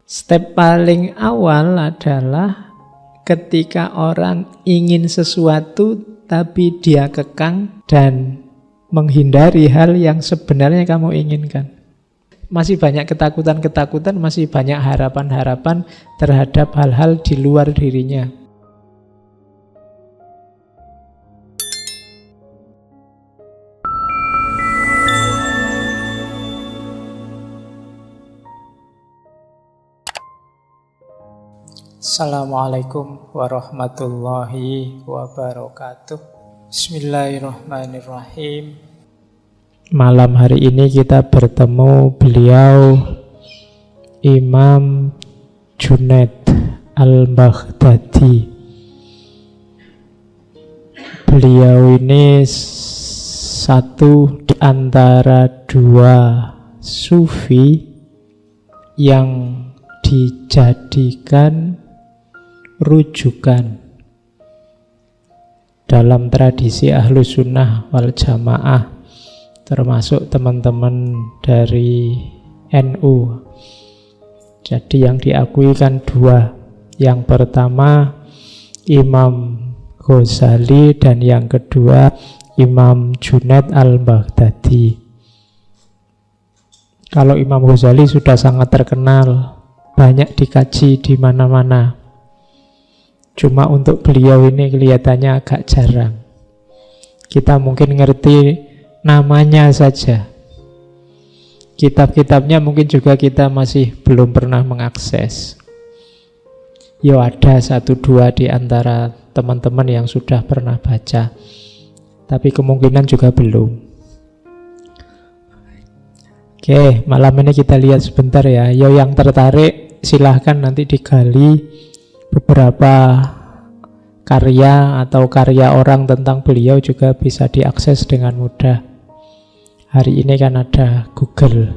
Step paling awal adalah ketika orang ingin sesuatu tapi dia kekang dan menghindari hal yang sebenarnya kamu inginkan. Masih banyak ketakutan-ketakutan, masih banyak harapan-harapan terhadap hal-hal di luar dirinya. Assalamualaikum warahmatullahi wabarakatuh. Bismillahirrahmanirrahim. Malam hari ini kita bertemu beliau Imam Junaid Al-Baghdadi. Beliau ini satu di antara dua sufi yang dijadikan rujukan dalam tradisi Ahlus Sunnah wal Jamaah, termasuk teman-teman dari NU. Jadi yang diakui kan dua. Yang pertama Imam Ghazali dan yang kedua Imam Junaid Al-Baghdadi. Kalau Imam Ghazali sudah sangat terkenal, banyak dikaji di mana-mana. Cuma untuk beliau ini kelihatannya agak jarang. Kita mungkin ngerti namanya saja. Kitab-kitabnya mungkin juga kita masih belum pernah mengakses. Ya ada satu dua di antara teman-teman yang sudah pernah baca, tapi kemungkinan juga belum. Oke, malam ini kita lihat sebentar ya. Yo yang tertarik silahkan nanti digali beberapa karya atau karya orang tentang beliau juga bisa diakses dengan mudah. Hari ini kan ada Google.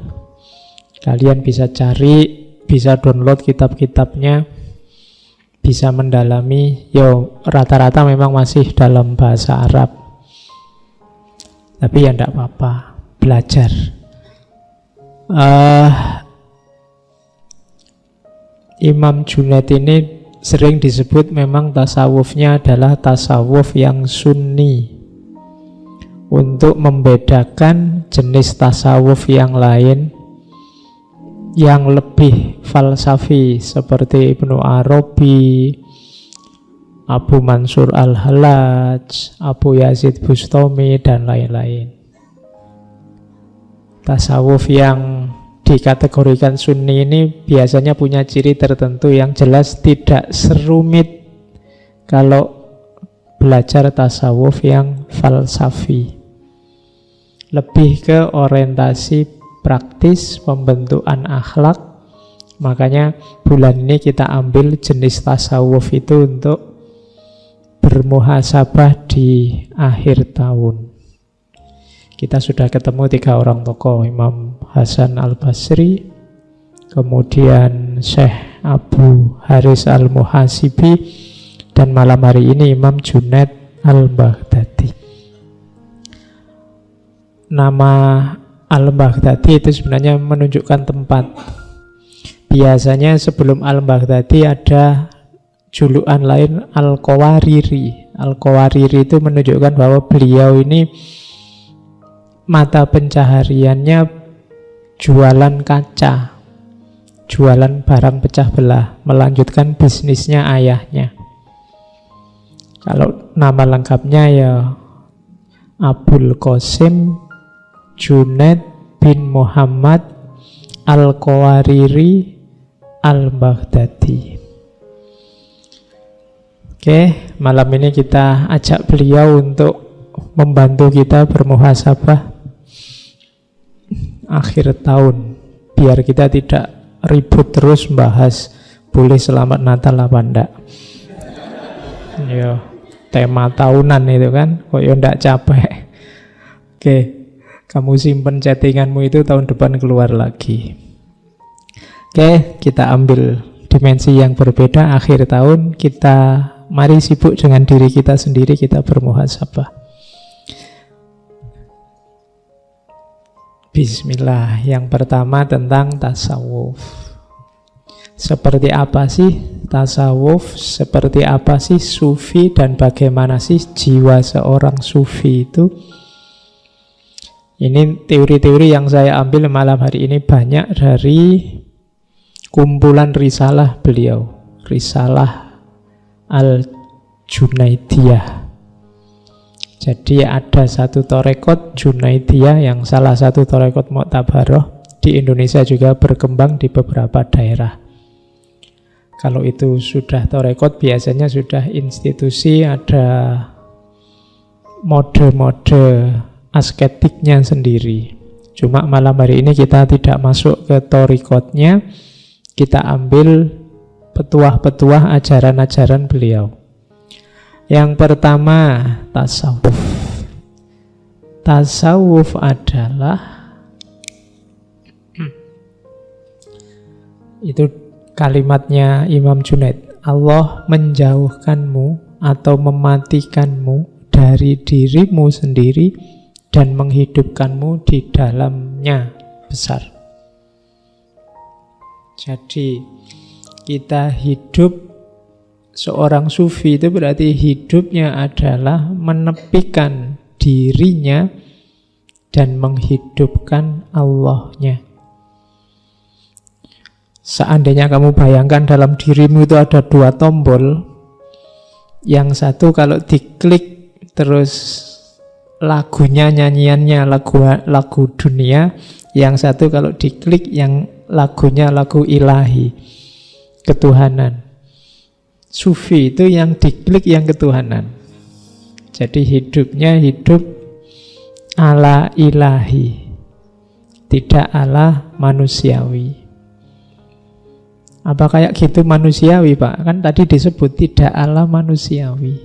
Kalian bisa cari, bisa download kitab-kitabnya, bisa mendalami. Yo, rata-rata memang masih dalam bahasa Arab. Tapi ya enggak apa-apa, belajar. Imam Junaid ini sering disebut memang tasawufnya adalah tasawuf yang sunni, untuk membedakan jenis tasawuf yang lain yang lebih falsafi seperti Ibnu Arabi, Abu Mansur Al-Hallaj, Abu Yazid Bustami dan lain-lain. Tasawuf yang dikategorikan sunni ini biasanya punya ciri tertentu yang jelas tidak serumit kalau belajar tasawuf yang falsafi. Lebih ke orientasi praktis, pembentukan akhlak. Makanya bulan ini kita ambil jenis tasawuf itu untuk bermuhasabah di akhir tahun. Kita sudah ketemu 3 orang tokoh, Imam Hasan Al-Basri, kemudian Syekh Abu Haris Al-Muhasibi, dan malam hari ini Imam Junaid Al-Baghdadi. Nama Al-Baghdadi itu sebenarnya menunjukkan tempat. Biasanya sebelum Al-Baghdadi ada julukan lain Al-Qawariri. Al-Qawariri itu menunjukkan bahwa beliau ini mata pencahariannya jualan kaca, jualan barang pecah belah, melanjutkan bisnisnya ayahnya. Kalau nama lengkapnya ya Abul Qasim Junaid bin Muhammad Al-Qawariri Al-Baghdadi. Oke, malam ini kita ajak beliau untuk membantu kita bermuhasabah akhir tahun, biar kita tidak ribut terus bahas boleh selamat Natal apa enggak. Yo, tema tahunan itu kan, kok yo enggak capek. Oke, kamu simpen chattinganmu itu tahun depan keluar lagi. Oke, kita ambil dimensi yang berbeda akhir tahun. Kita mari sibuk dengan diri kita sendiri, kita bermuhasabah. Bismillah. Yang pertama tentang tasawuf. Seperti apa sih tasawuf, seperti apa sih sufi, dan bagaimana sih jiwa seorang sufi itu. Ini teori-teori yang saya ambil malam hari ini banyak dari kumpulan risalah beliau, Risalah Al-Junaidiyah. Jadi ada satu torekot Junaidiyah yang salah satu torekot Mu'tabaroh. Di Indonesia juga berkembang di beberapa daerah. Kalau itu sudah torekot, biasanya sudah institusi, ada mode-mode asketiknya sendiri. Cuma malam hari ini kita tidak masuk ke torikotnya, kita ambil petuah-petuah ajaran-ajaran beliau. Yang pertama, tasawuf. Tasawuf adalah itu kalimatnya Imam Junaid, Allah menjauhkanmu atau mematikanmu dari dirimu sendiri dan menghidupkanmu di dalamnya besar. Jadi kita hidup, seorang sufi itu berarti hidupnya adalah menepikan dirinya dan menghidupkan Allahnya. Seandainya kamu bayangkan dalam dirimu itu ada dua tombol, yang satu kalau diklik terus lagunya, nyanyiannya lagu dunia, yang satu kalau diklik yang lagunya lagu ilahi, ketuhanan. Sufi itu yang diklik yang ketuhanan. Jadi hidupnya hidup ala ilahi, tidak ala manusiawi. Apa kayak gitu manusiawi, Pak? Kan tadi disebut tidak ala manusiawi,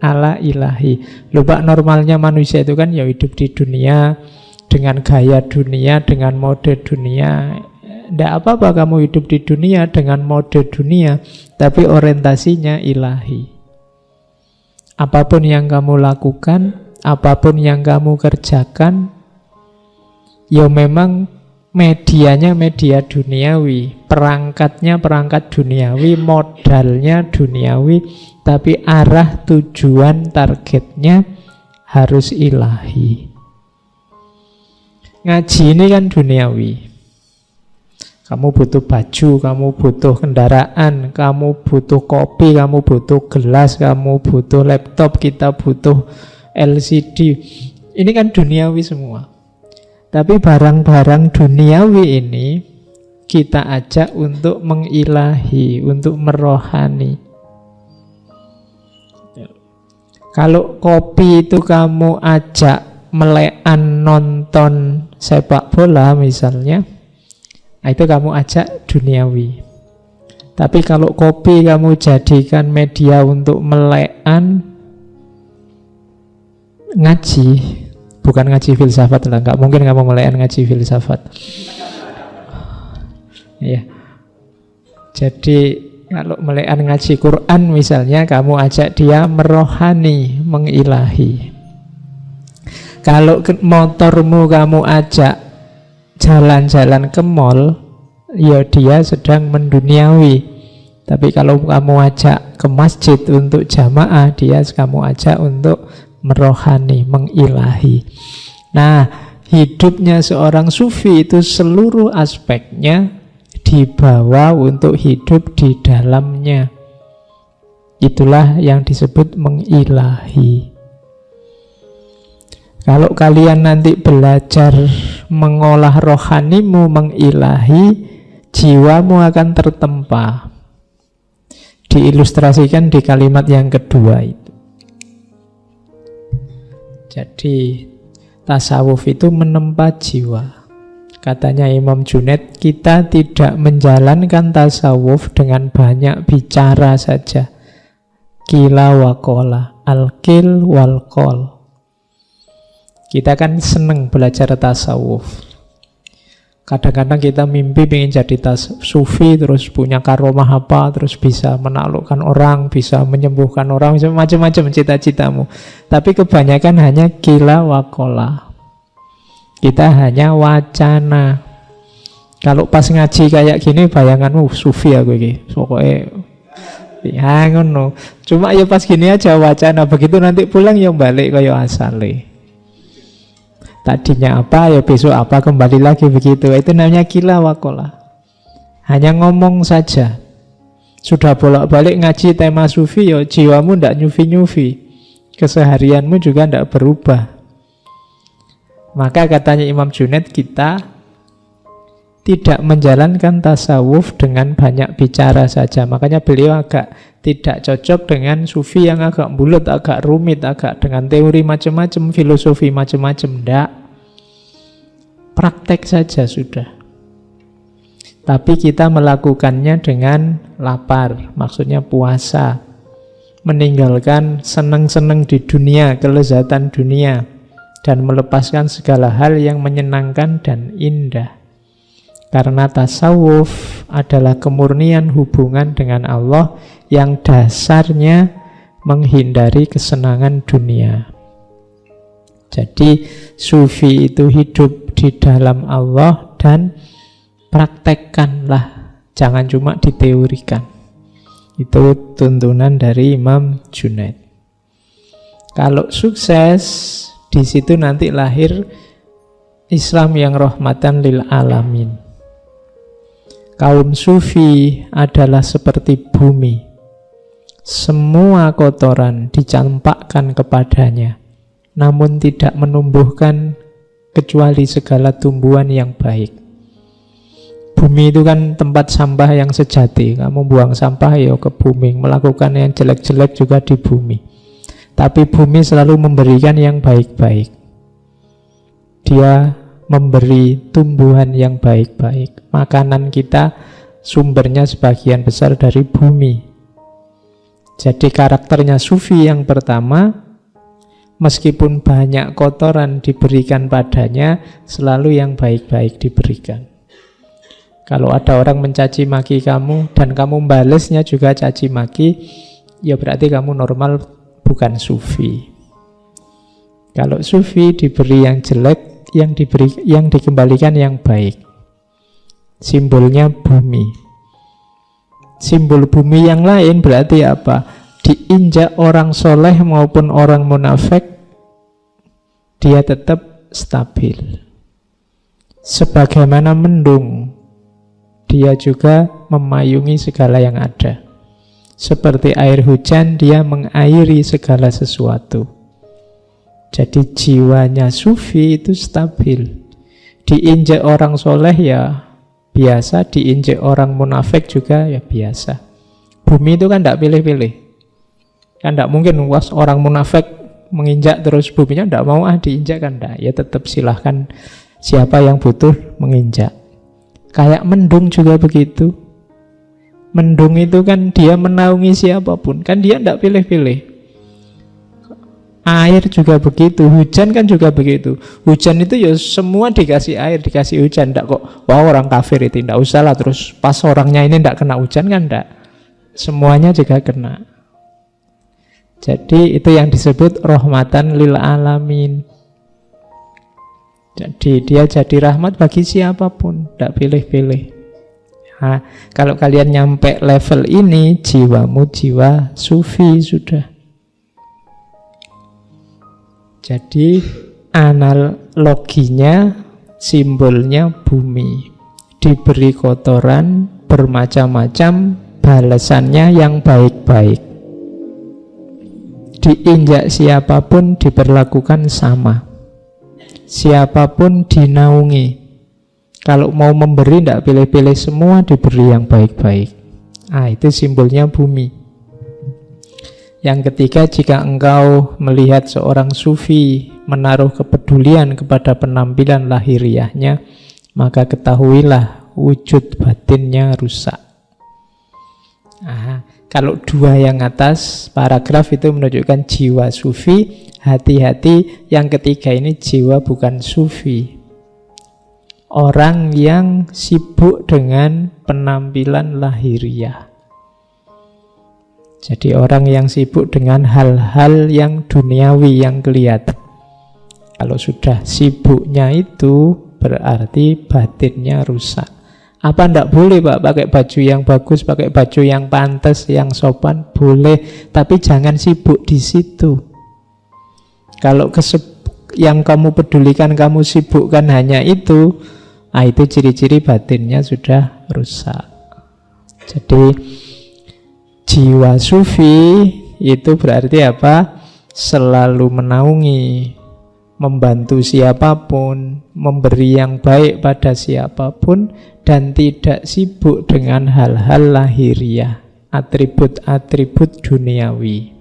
ala ilahi. Lupa normalnya manusia itu kan ya hidup di dunia dengan gaya dunia, dengan mode dunia. Tidak apa-apa kamu hidup di dunia dengan mode dunia, tapi orientasinya ilahi. Apapun yang kamu lakukan, apapun yang kamu kerjakan, ya memang medianya media duniawi, perangkatnya perangkat duniawi, modalnya duniawi, tapi arah tujuan targetnya harus ilahi. Ngaji ini kan duniawi. Kamu butuh baju, kamu butuh kendaraan, kamu butuh kopi, kamu butuh gelas, kamu butuh laptop, kita butuh LCD. Ini kan duniawi semua. Tapi barang-barang duniawi ini kita ajak untuk mengilahi, untuk merohani. Kalau kopi itu kamu ajak melekan nonton sepak bola misalnya, itu kamu ajak duniawi. Tapi kalau kopi kamu jadikan media untuk melekan ngaji, bukan ngaji filsafat lah, nggak mungkin kamu melekan ngaji filsafat. Ya. Jadi kalau melekan ngaji Quran misalnya, kamu ajak dia merohani, mengilahi. Kalau motormu kamu ajak jalan-jalan ke mall, ya dia sedang menduniawi. Tapi kalau kamu ajak ke masjid untuk jamaah, dia kamu ajak untuk merohani, mengilahi. Nah, hidupnya seorang sufi itu seluruh aspeknya dibawa untuk hidup di dalamnya. Itulah yang disebut mengilahi. Kalau kalian nanti belajar mengolah rohanimu, mengilahi, jiwamu akan tertempa. Diilustrasikan di kalimat yang kedua itu. Jadi tasawuf itu menempa jiwa. Katanya Imam Junaid, kita tidak menjalankan tasawuf dengan banyak bicara saja. Qila wa qala, al-qil wal qol. Kita kan seneng belajar tasawuf. Kadang-kadang kita mimpi pengen jadi sufi, terus punya karomah apa, terus bisa menaklukkan orang, bisa menyembuhkan orang, macam-macam cita-citamu. Tapi kebanyakan hanya qila wa qala. Kita hanya wacana. Kalau pas ngaji kayak gini bayanganmu sufi aku ini. Pokoknya ya ngono. Cuma ya pas gini aja wacana, begitu nanti pulang ya balik kaya asale. Tadinya apa ya besok apa, kembali lagi begitu. Itu namanya kila wakola. Hanya ngomong saja. Sudah bolak-balik ngaji tema sufi ya jiwamu ndak nyufi-nyufi. Keseharianmu juga ndak berubah. Maka katanya Imam Junaid, kita tidak menjalankan tasawuf dengan banyak bicara saja. Makanya beliau agak tidak cocok dengan sufi yang agak bulat, agak rumit, agak dengan teori macam-macam, filosofi macam-macam. Tidak. Praktek saja sudah. Tapi kita melakukannya dengan lapar, maksudnya puasa. Meninggalkan senang-senang di dunia, kelezatan dunia. Dan melepaskan segala hal yang menyenangkan dan indah. Karena tasawuf adalah kemurnian hubungan dengan Allah yang dasarnya menghindari kesenangan dunia. Jadi sufi itu hidup di dalam Allah dan praktekkanlah, jangan cuma diteorikan. Itu tuntunan dari Imam Junaid. Kalau sukses, di situ nanti lahir Islam yang rahmatan lil alamin. Kaum sufi adalah seperti bumi. Semua kotoran dicampakkan kepadanya, namun tidak menumbuhkan kecuali segala tumbuhan yang baik. Bumi itu kan tempat sampah yang sejati. Kamu buang sampah ya ke bumi, melakukan yang jelek-jelek juga di bumi. Tapi bumi selalu memberikan yang baik-baik. Dia memberi tumbuhan yang baik-baik. Makanan kita sumbernya sebagian besar dari bumi. Jadi karakternya sufi yang pertama, meskipun banyak kotoran diberikan padanya, selalu yang baik-baik diberikan. Kalau ada orang mencaci maki kamu dan kamu balasnya juga caci maki, ya berarti kamu normal, bukan sufi. Kalau sufi diberi yang jelek, yang dikembalikan yang baik. Simbolnya bumi. Simbol bumi yang lain berarti apa? Diinjak orang soleh maupun orang munafik, dia tetap stabil. Sebagaimana mendung, dia juga memayungi segala yang ada. Seperti air hujan, dia mengairi segala sesuatu. Jadi jiwanya sufi itu stabil. Diinjek orang soleh ya biasa, diinjek orang munafik juga ya biasa. Bumi itu kan tidak pilih-pilih. Kan tidak mungkin orang munafik menginjak terus buminya tidak mau diinjak, kan tidak. Ya tetap silahkan siapa yang butuh menginjak. Kayak mendung juga begitu. Mendung itu kan dia menaungi siapapun, kan dia tidak pilih-pilih. Air juga begitu, hujan kan juga begitu. Hujan itu ya semua dikasih air, dikasih hujan. Tidak kok, wah orang kafir itu tidak usah lah, terus pas orangnya ini tidak kena hujan, kan tidak. Semuanya juga kena. Jadi itu yang disebut rahmatan lil alamin. Jadi dia jadi rahmat bagi siapapun, tidak pilih-pilih. Nah, kalau kalian nyampe level ini, jiwamu jiwa sufi sudah. Jadi analoginya, simbolnya bumi. Diberi kotoran bermacam-macam, balasannya yang baik-baik. Diinjak siapapun diperlakukan sama. Siapapun dinaungi. Kalau mau memberi tidak pilih-pilih, semua diberi yang baik-baik. Itu simbolnya bumi. Yang ketiga, jika engkau melihat seorang sufi menaruh kepedulian kepada penampilan lahiriahnya, maka ketahuilah wujud batinnya rusak. Kalau dua yang atas paragraf itu menunjukkan jiwa sufi, hati-hati yang ketiga ini jiwa bukan sufi. Orang yang sibuk dengan penampilan lahiriah. Jadi orang yang sibuk dengan hal-hal yang duniawi, yang kelihatan. Kalau sudah sibuknya itu berarti batinnya rusak. Apa ndak boleh Pak pakai baju yang bagus, pakai baju yang pantas, yang sopan? Boleh, tapi jangan sibuk di situ. Kalau yang kamu pedulikan, kamu sibukkan hanya itu, itu ciri-ciri batinnya sudah rusak. Jadi jiwa sufi itu berarti apa? Selalu menaungi, membantu siapapun, memberi yang baik pada siapapun, dan tidak sibuk dengan hal-hal lahiriah, atribut-atribut duniawi.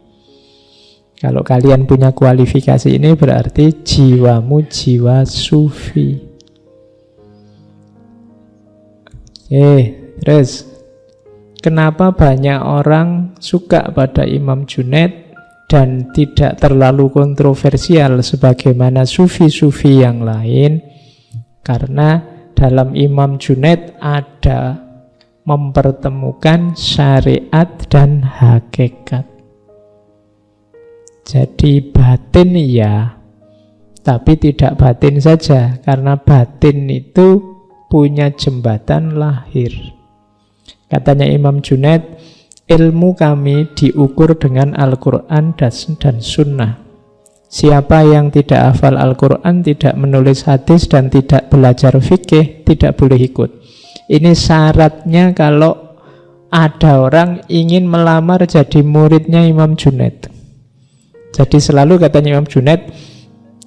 Kalau kalian punya kualifikasi ini berarti jiwamu jiwa sufi. Terus kenapa banyak orang suka pada Imam Junaid dan tidak terlalu kontroversial sebagaimana sufi-sufi yang lain? Karena dalam Imam Junaid ada mempertemukan syariat dan hakikat. Jadi batin ya, tapi tidak batin saja, karena batin itu punya jembatan lahir. Katanya Imam Junaid, ilmu kami diukur dengan Al-Quran dan Sunnah. Siapa yang tidak hafal Al-Quran, tidak menulis hadis, dan tidak belajar fikih, tidak boleh ikut. Ini syaratnya kalau ada orang ingin melamar jadi muridnya Imam Junaid. Jadi selalu katanya Imam Junaid,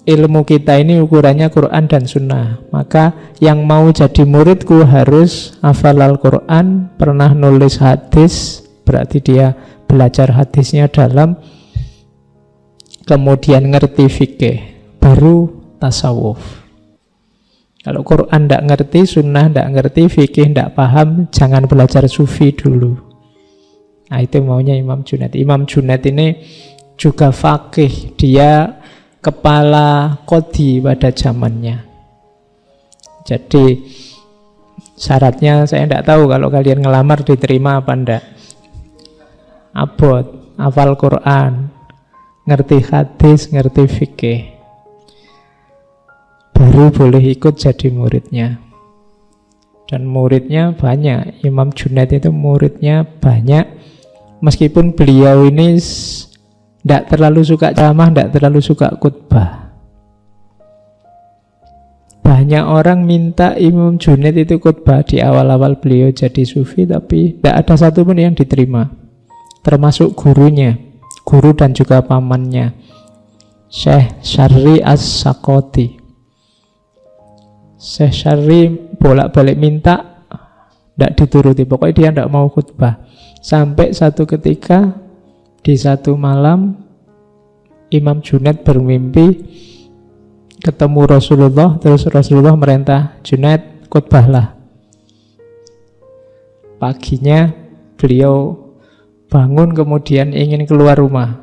ilmu kita ini ukurannya Quran dan Sunnah. Maka yang mau jadi muridku harus hafal Al-Quran, pernah nulis hadis, berarti dia belajar hadisnya dalam, kemudian ngerti fikih, baru tasawuf. Kalau Quran tidak ngerti, Sunnah tidak ngerti, fikih tidak paham, jangan belajar sufi dulu. Nah itu maunya Imam Junaid. Imam Junaid ini juga faqih, dia kepala qadhi pada zamannya. Jadi syaratnya saya tidak tahu kalau kalian ngelamar diterima apa enggak. Abot, hafal Quran, ngerti hadis, ngerti fikih, baru boleh ikut jadi muridnya. Dan muridnya banyak. Imam Junaid itu muridnya banyak. Meskipun beliau ini tidak terlalu suka ceramah, tidak terlalu suka khutbah. Banyak orang minta Imam Junaid itu khutbah di awal-awal beliau jadi sufi, tapi tidak ada satupun yang diterima. Termasuk gurunya, guru dan juga pamannya, Syekh Syarri As-Sakoti. Syekh Syarri bolak-balik minta, tidak dituruti. Pokoknya dia tidak mau khutbah. Sampai satu ketika di satu malam Imam Junaid bermimpi ketemu Rasulullah. Terus Rasulullah merintah, Junaid khutbahlah. Paginya beliau bangun, kemudian ingin keluar rumah.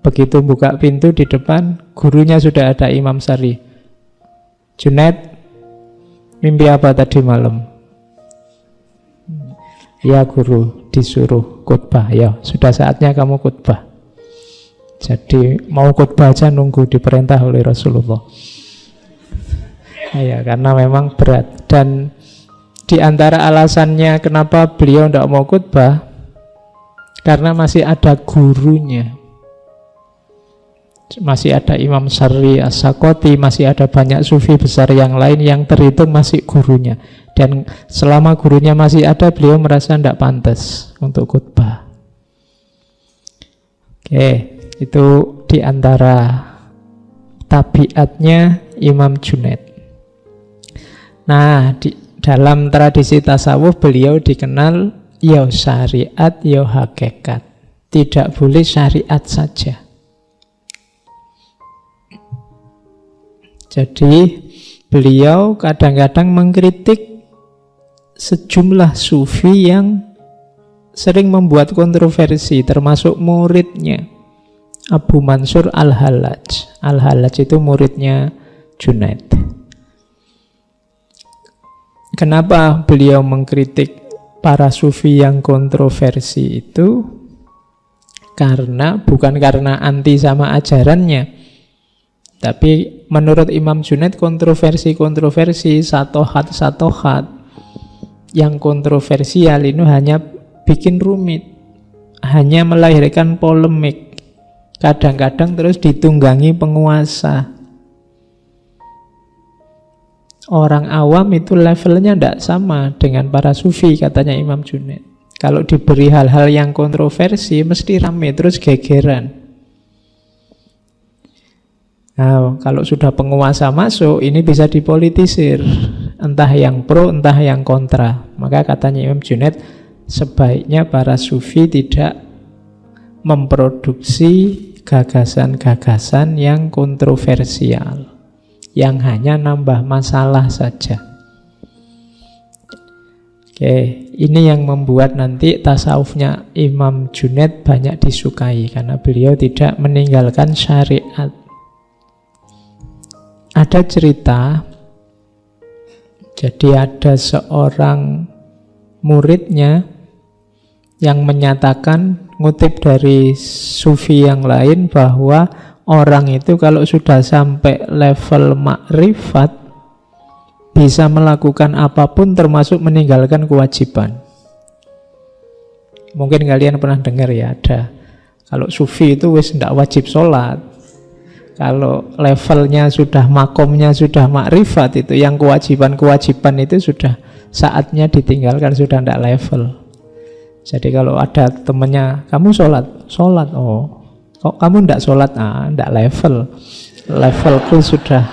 Begitu buka pintu, di depan gurunya sudah ada, Imam Syarri. Junaid, mimpi apa tadi malam? Ya guru, disuruh khutbah. Ya, sudah saatnya kamu khutbah. Jadi mau khutbah aja nunggu diperintah oleh Rasulullah. Ya, karena memang berat. Dan di antara alasannya kenapa beliau tidak mau khutbah, karena masih ada gurunya. Masih ada Imam Syarri As-Sakoti, masih ada banyak sufi besar yang lain yang terhitung masih gurunya. Dan selama gurunya masih ada, beliau merasa tidak pantas untuk khutbah. Oke, itu di antara tabiatnya Imam Junaid. Nah, dalam tradisi tasawuf beliau dikenal ya syariat, ya hakikat. Tidak boleh syariat saja. Jadi beliau kadang-kadang mengkritik sejumlah sufi yang sering membuat kontroversi, termasuk muridnya Abu Mansur Al-Hallaj. Al-Hallaj itu muridnya Junaid. Kenapa beliau mengkritik para sufi yang kontroversi itu? Bukan karena anti sama ajarannya, tapi menurut Imam Junaid kontroversi-kontroversi, satohat-satohat yang kontroversial itu hanya bikin rumit, hanya melahirkan polemik, kadang-kadang terus ditunggangi penguasa. Orang awam itu levelnya tidak sama dengan para sufi, katanya Imam Junaid. Kalau diberi hal-hal yang kontroversi mesti rame terus gegeran. Nah, kalau sudah penguasa masuk, ini bisa dipolitisir, entah yang pro, entah yang kontra. Maka katanya Imam Junaid, sebaiknya para sufi tidak memproduksi gagasan-gagasan yang kontroversial, yang hanya nambah masalah saja. Oke, ini yang membuat nanti tasawufnya Imam Junaid banyak disukai, karena beliau tidak meninggalkan syariat. Ada cerita, jadi ada seorang muridnya yang menyatakan, ngutip dari sufi yang lain, bahwa orang itu kalau sudah sampai level makrifat bisa melakukan apapun termasuk meninggalkan kewajiban. Mungkin kalian pernah dengar ya, ada kalau sufi itu wis tidak wajib sholat. Kalau levelnya sudah, makomnya sudah makrifat, itu yang kewajiban-kewajiban itu sudah saatnya ditinggalkan, sudah tidak level. Jadi kalau ada temennya, kamu sholat, oh kok kamu tidak sholat, tidak level, levelku sudah.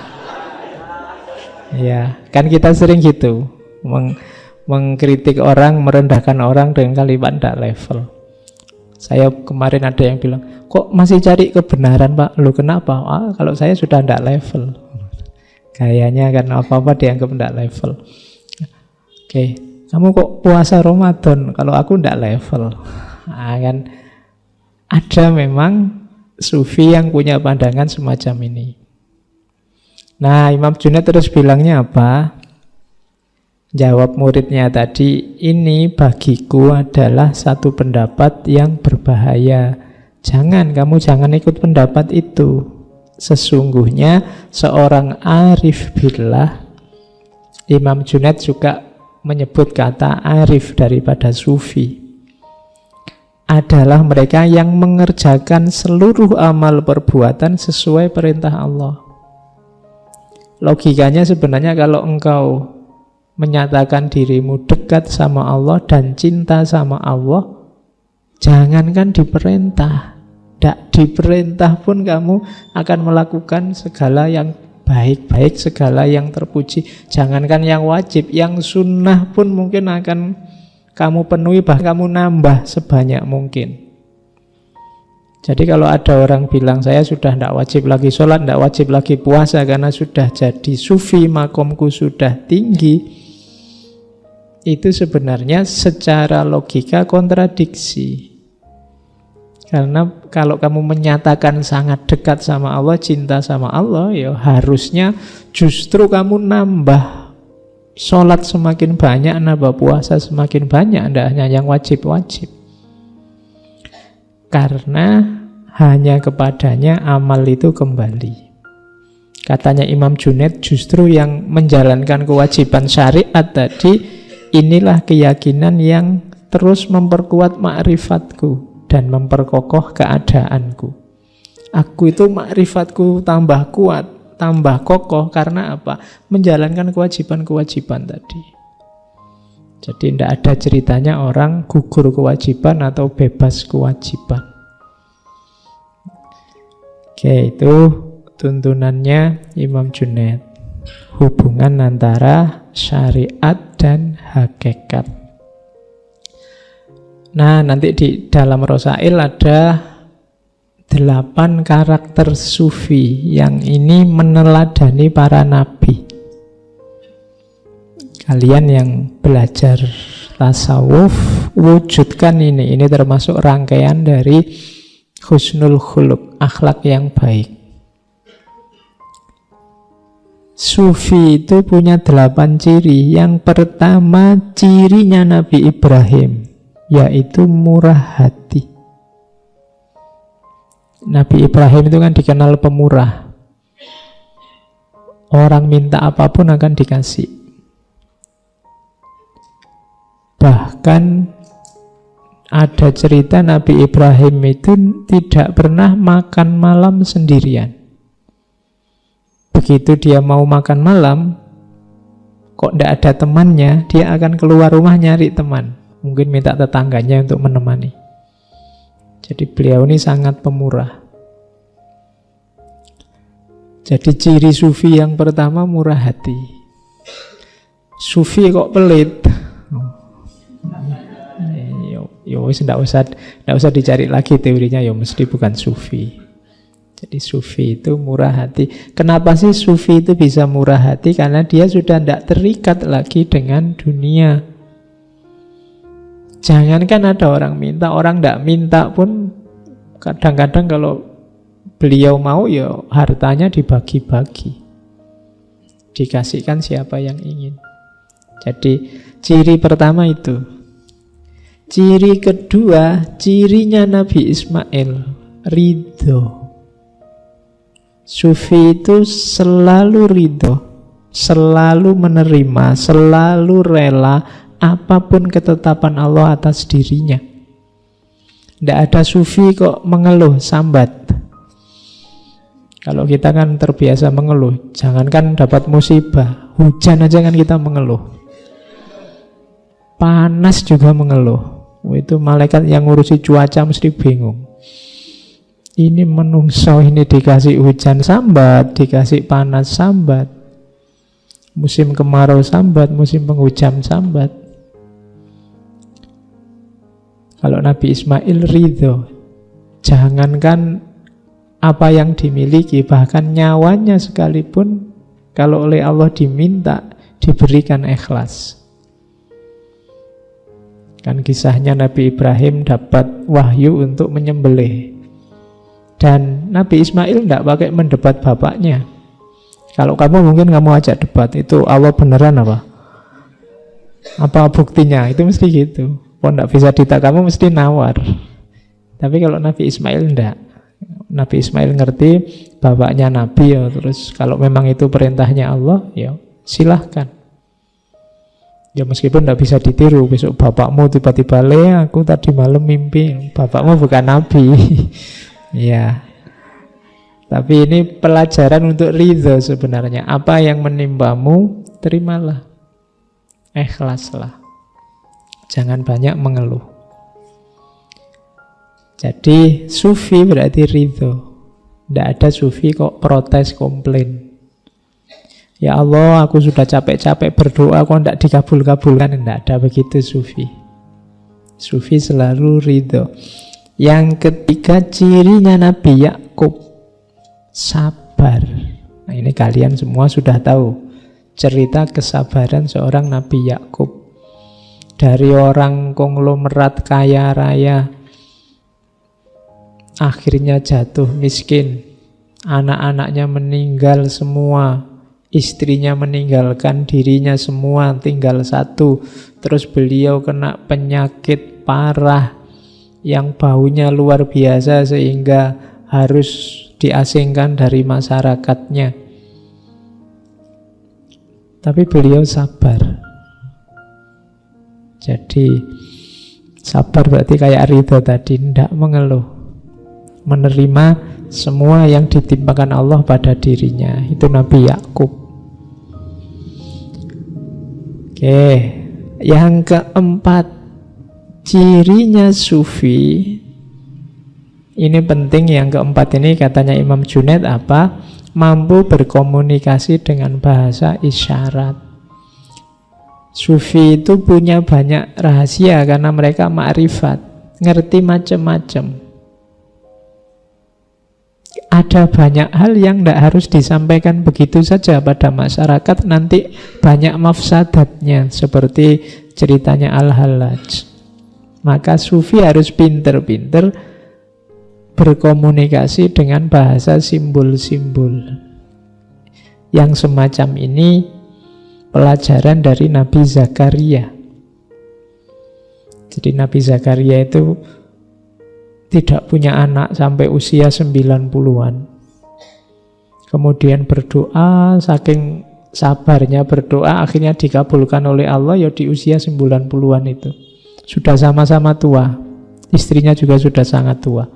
Ya, kan kita sering gitu, mengkritik orang, merendahkan orang dengan kalimat tidak level. Saya kemarin ada yang bilang, kok masih cari kebenaran Pak? Lu kenapa? Kalau saya sudah tidak level. Kayaknya kan apa-apa dianggap tidak level. Oke, kamu kok puasa Ramadan? Kalau aku tidak level. Kan ada memang sufi yang punya pandangan semacam ini. Nah, Imam Junaid terus bilangnya apa? Jawab muridnya tadi, ini bagiku adalah satu pendapat yang berbahaya. Kamu jangan ikut pendapat itu. Sesungguhnya seorang arif billah, Imam Junaid juga menyebut kata arif daripada sufi, adalah mereka yang mengerjakan seluruh amal perbuatan sesuai perintah Allah. Logikanya sebenarnya kalau engkau menyatakan dirimu dekat sama Allah dan cinta sama Allah, jangankan diperintah, tidak diperintah pun kamu akan melakukan segala yang baik-baik, segala yang terpuji. Jangankan yang wajib, yang sunnah pun mungkin akan kamu penuhi, bahkan kamu nambah sebanyak mungkin. Jadi kalau ada orang bilang, saya sudah tidak wajib lagi sholat, tidak wajib lagi puasa karena sudah jadi sufi, makomku sudah tinggi, itu sebenarnya secara logika kontradiksi. Karena kalau kamu menyatakan sangat dekat sama Allah, cinta sama Allah, ya harusnya justru kamu nambah sholat semakin banyak, nambah puasa semakin banyak, tidak hanya yang wajib-wajib. Karena hanya kepadanya amal itu kembali. Katanya Imam Junaid, justru yang menjalankan kewajiban syariat tadi, inilah keyakinan yang terus memperkuat ma'rifatku dan memperkokoh keadaanku. Aku itu ma'rifatku tambah kuat, tambah kokoh, karena apa? Menjalankan kewajiban-kewajiban tadi. Jadi tidak ada ceritanya orang gugur kewajiban atau bebas kewajiban. Oke, itu tuntunannya Imam Junaid. Hubungan antara syariat dan hakikat. Nah, nanti di dalam Rosail ada 8 karakter sufi yang ini meneladani para nabi. Kalian yang belajar tasawuf, wujudkan ini. Ini termasuk rangkaian dari husnul khuluq, akhlak yang baik. Sufi itu punya 8 ciri. Yang pertama, cirinya Nabi Ibrahim, yaitu murah hati. Nabi Ibrahim itu kan dikenal pemurah. Orang minta apapun akan dikasih. Bahkan ada cerita Nabi Ibrahim itu tidak pernah makan malam sendirian. Begitu dia mau makan malam, kok tidak ada temannya, dia akan keluar rumah nyari teman. Mungkin minta tetangganya untuk menemani. Jadi beliau ini sangat pemurah. Jadi ciri sufi yang pertama murah hati. Sufi kok pelit? Yo wis ndak usah dicari lagi teorinya, yo mesti bukan sufi. Jadi sufi itu murah hati. Kenapa sih sufi itu bisa murah hati? Karena dia sudah ndak terikat lagi dengan dunia. Jangankan ada orang minta, orang ndak minta pun kadang-kadang kalau beliau mau, ya hartanya dibagi-bagi, dikasihkan siapa yang ingin. Jadi ciri pertama itu. Ciri kedua, cirinya Nabi Ismail, ridho. Sufi itu selalu ridho, selalu menerima, selalu rela apapun ketetapan Allah atas dirinya. Tidak ada sufi kok mengeluh, sambat. Kalau kita kan terbiasa mengeluh, jangankan dapat musibah, hujan aja kan kita mengeluh. Panas juga mengeluh. Itu malaikat yang ngurusi cuaca mesti bingung. Ini menungso, ini dikasih hujan sambat, dikasih panas sambat, musim kemarau sambat, musim penghujan sambat. Kalau Nabi Ismail ridho, jangankan apa yang dimiliki, bahkan nyawanya sekalipun kalau oleh Allah diminta, diberikan ikhlas. Kan kisahnya Nabi Ibrahim dapat wahyu untuk menyembelih. Dan Nabi Ismail tidak pakai mendebat bapaknya. Kalau kamu mungkin kamu ajak debat, itu Allah beneran apa? Apa buktinya? Itu mesti gitu. Kalau tidak bisa ditak, kamu mesti nawar. Tapi kalau Nabi Ismail tidak. Nabi Ismail ngerti bapaknya Nabi, ya, terus kalau memang itu perintahnya Allah, ya silahkan. Ya meskipun tidak bisa ditiru, besok bapakmu tiba-tiba, aku tadi malam mimpi, bapakmu bukan Nabi. Ya. Tapi ini pelajaran untuk ridho sebenarnya. Apa yang menimpamu, terimalah. Ikhlaslah. Jangan banyak mengeluh. Jadi sufi berarti ridho. Tidak ada sufi kok protes, komplain. Ya Allah, aku sudah capek-capek berdoa, kok tidak dikabul-kabulkan. Tidak ada begitu sufi. Sufi selalu ridho. Yang ketiga, cirinya Nabi Yakub, sabar. Nah, ini kalian semua sudah tahu cerita kesabaran seorang Nabi Yakub. Dari orang konglomerat kaya raya, akhirnya jatuh miskin. Anak-anaknya meninggal semua, istrinya meninggalkan dirinya semua, tinggal satu. Terus beliau kena penyakit parah yang baunya luar biasa sehingga harus diasingkan dari masyarakatnya. Tapi beliau sabar. Jadi sabar berarti kayak ridho tadi, tidak mengeluh, menerima semua yang ditimpakan Allah pada dirinya. Itu Nabi Yakub. Oke, yang keempat, cirinya sufi. Ini penting, yang keempat ini katanya Imam Junaid apa? Mampu berkomunikasi dengan bahasa isyarat. Sufi itu punya banyak rahasia karena mereka ma'rifat, ngerti macam-macam. Ada banyak hal yang tidak harus disampaikan begitu saja pada masyarakat, nanti banyak mafsadatnya, seperti ceritanya Al-Hallaj. Maka sufi harus pinter-pinter berkomunikasi dengan bahasa simbol-simbol. Yang semacam ini pelajaran dari Nabi Zakaria. Jadi Nabi Zakaria itu tidak punya anak sampai usia 90-an. Kemudian berdoa, saking sabarnya berdoa, akhirnya dikabulkan oleh Allah ya di usia 90-an itu. Sudah sama-sama tua. Istrinya juga sudah sangat tua.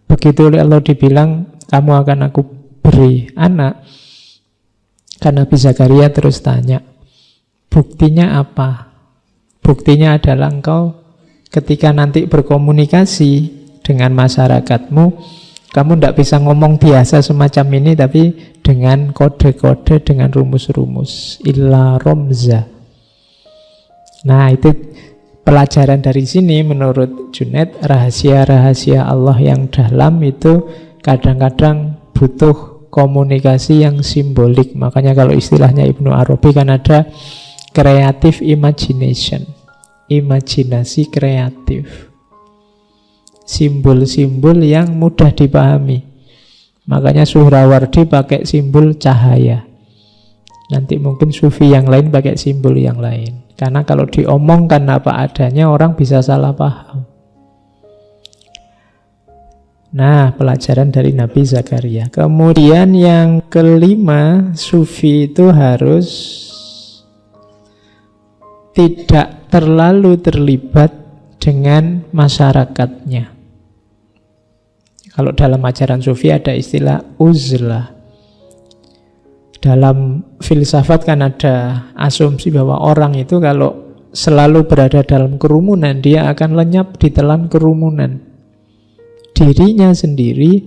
Begitu oleh Allah dibilang, kamu akan aku beri anak. Kan Nabi Zakaria terus tanya, buktinya apa? Buktinya adalah engkau ketika nanti berkomunikasi dengan masyarakatmu, kamu tidak bisa ngomong biasa semacam ini, tapi dengan kode-kode, dengan rumus-rumus. Illa romza. Nah, itu pelajaran dari sini menurut Junaid, rahasia-rahasia Allah yang dalam itu kadang-kadang butuh komunikasi yang simbolik. Makanya kalau istilahnya Ibnu Arabi kan ada creative imagination, imajinasi kreatif, simbol-simbol yang mudah dipahami. Makanya Suhrawardi pakai simbol cahaya, nanti mungkin sufi yang lain pakai simbol yang lain. Karena kalau diomongkan apa adanya, orang bisa salah paham. Nah, pelajaran dari Nabi Zakaria. Kemudian yang kelima, sufi itu harus tidak terlalu terlibat dengan masyarakatnya. Kalau dalam ajaran sufi ada istilah uzlah. Dalam filsafat kan ada asumsi bahwa orang itu kalau selalu berada dalam kerumunan, dia akan lenyap di telan kerumunan. Dirinya sendiri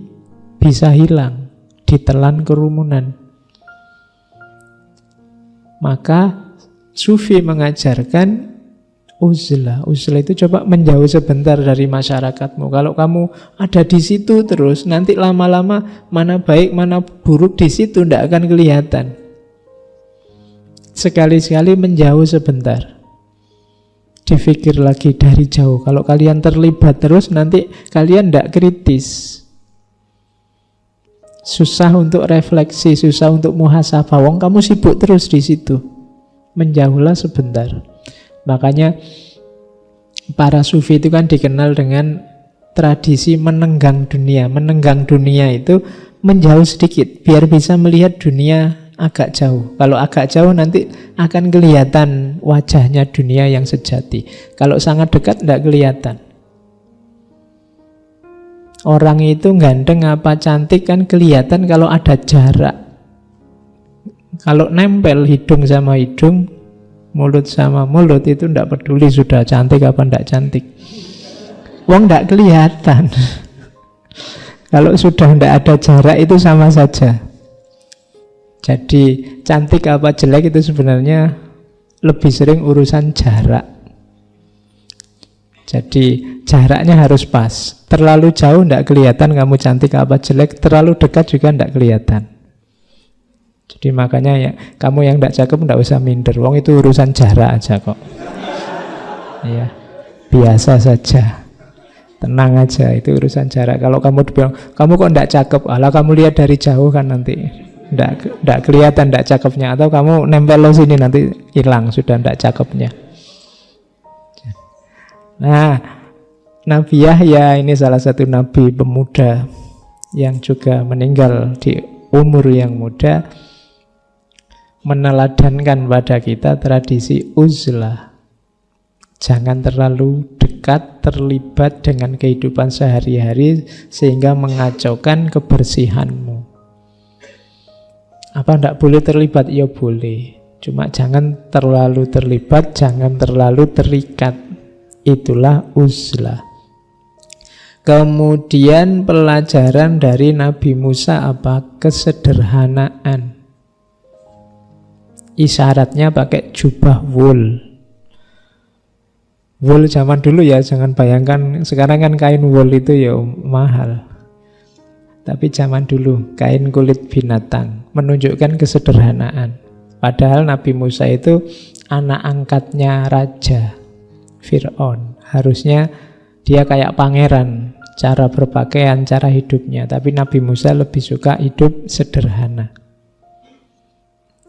bisa hilang ditelan kerumunan. Maka sufi mengajarkan uzlah. Uzlah itu coba menjauh sebentar dari masyarakatmu. Kalau kamu ada di situ terus, nanti lama-lama mana baik mana buruk di situ tidak akan kelihatan. Sekali-sekali menjauh sebentar. Dipikir lagi dari jauh. Kalau kalian terlibat terus, nanti kalian tidak kritis. Susah untuk refleksi, susah untuk muhasabah. Wong kamu sibuk terus di situ. Menjauhlah sebentar. Makanya para sufi itu kan dikenal dengan tradisi menenggang dunia. Menenggang dunia itu menjauh sedikit, biar bisa melihat dunia agak jauh. Kalau agak jauh nanti akan kelihatan wajahnya dunia yang sejati. Kalau sangat dekat tidak kelihatan. Orang itu ganteng apa cantik kan kelihatan kalau ada jarak. Kalau nempel hidung sama hidung, mulut sama mulut, itu tidak peduli sudah cantik apa tidak cantik. Wong tidak kelihatan. Kalau sudah tidak ada jarak itu sama saja. Jadi cantik apa jelek itu sebenarnya lebih sering urusan jarak. Jadi jaraknya harus pas. Terlalu jauh tidak kelihatan kamu cantik apa jelek, terlalu dekat juga tidak kelihatan. Jadi makanya ya, kamu yang tidak cakep tidak usah minder. Wong itu urusan jarak aja kok. Ya, biasa saja. Tenang aja, itu urusan jarak. Kalau kamu bilang, kamu kok tidak cakep, alah kamu lihat dari jauh kan nanti tidak kelihatan tidak cakepnya, atau kamu nempel lo sini nanti hilang sudah tidak cakepnya. Nah, Nabi Yahya ini salah satu nabi pemuda yang juga meninggal di umur yang muda, meneladankan pada kita tradisi uzlah. Jangan terlalu dekat, terlibat dengan kehidupan sehari-hari sehingga mengacaukan kebersihanmu. Apa tidak boleh terlibat? Ya boleh. Cuma jangan terlalu terlibat, jangan terlalu terikat. Itulah uzlah. Kemudian pelajaran dari Nabi Musa apa? Kesederhanaan. Isyaratnya pakai jubah wool. Wool zaman dulu ya, jangan bayangkan sekarang kan kain wool itu ya mahal. Tapi zaman dulu kain kulit binatang, menunjukkan kesederhanaan. Padahal Nabi Musa itu anak angkatnya raja Fir'aun. Harusnya dia kayak pangeran, cara berpakaian, cara hidupnya. Tapi Nabi Musa lebih suka hidup sederhana.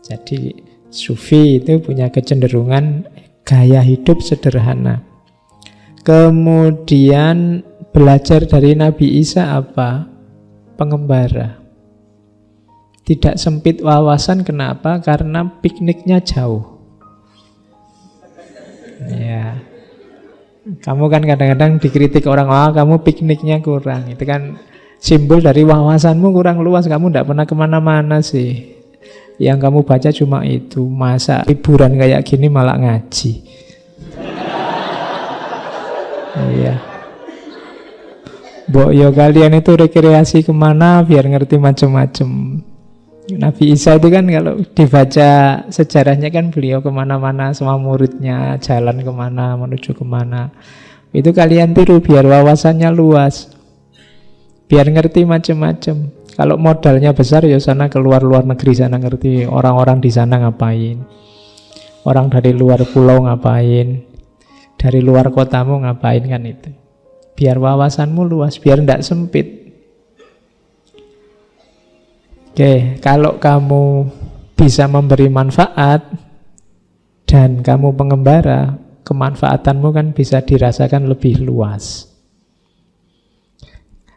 Jadi sufi itu punya kecenderungan gaya hidup sederhana. Kemudian belajar dari Nabi Isa apa? Pengembara. Tidak sempit wawasan, kenapa? Karena pikniknya jauh. Ya. Kamu kan kadang-kadang dikritik orang, wah kamu pikniknya kurang. Itu kan simbol dari wawasanmu kurang luas. Kamu tidak pernah kemana-mana sih. Yang kamu baca cuma itu. Masa liburan kayak gini malah ngaji. Iya. Mbok yo kalian itu rekreasi kemana biar ngerti macam-macam. Nabi Isa itu kan kalau dibaca sejarahnya kan beliau kemana-mana sama muridnya, jalan kemana, menuju kemana. Itu kalian tiru biar wawasannya luas, biar ngerti macam-macam. Kalau modalnya besar ya sana keluar luar negeri, sana ngerti orang-orang di sana ngapain, orang dari luar pulau ngapain, dari luar kotamu ngapain, kan itu. Biar wawasanmu luas, biar tidak sempit. Oke, kalau kamu bisa memberi manfaat dan kamu pengembara, kemanfaatanmu kan bisa dirasakan lebih luas.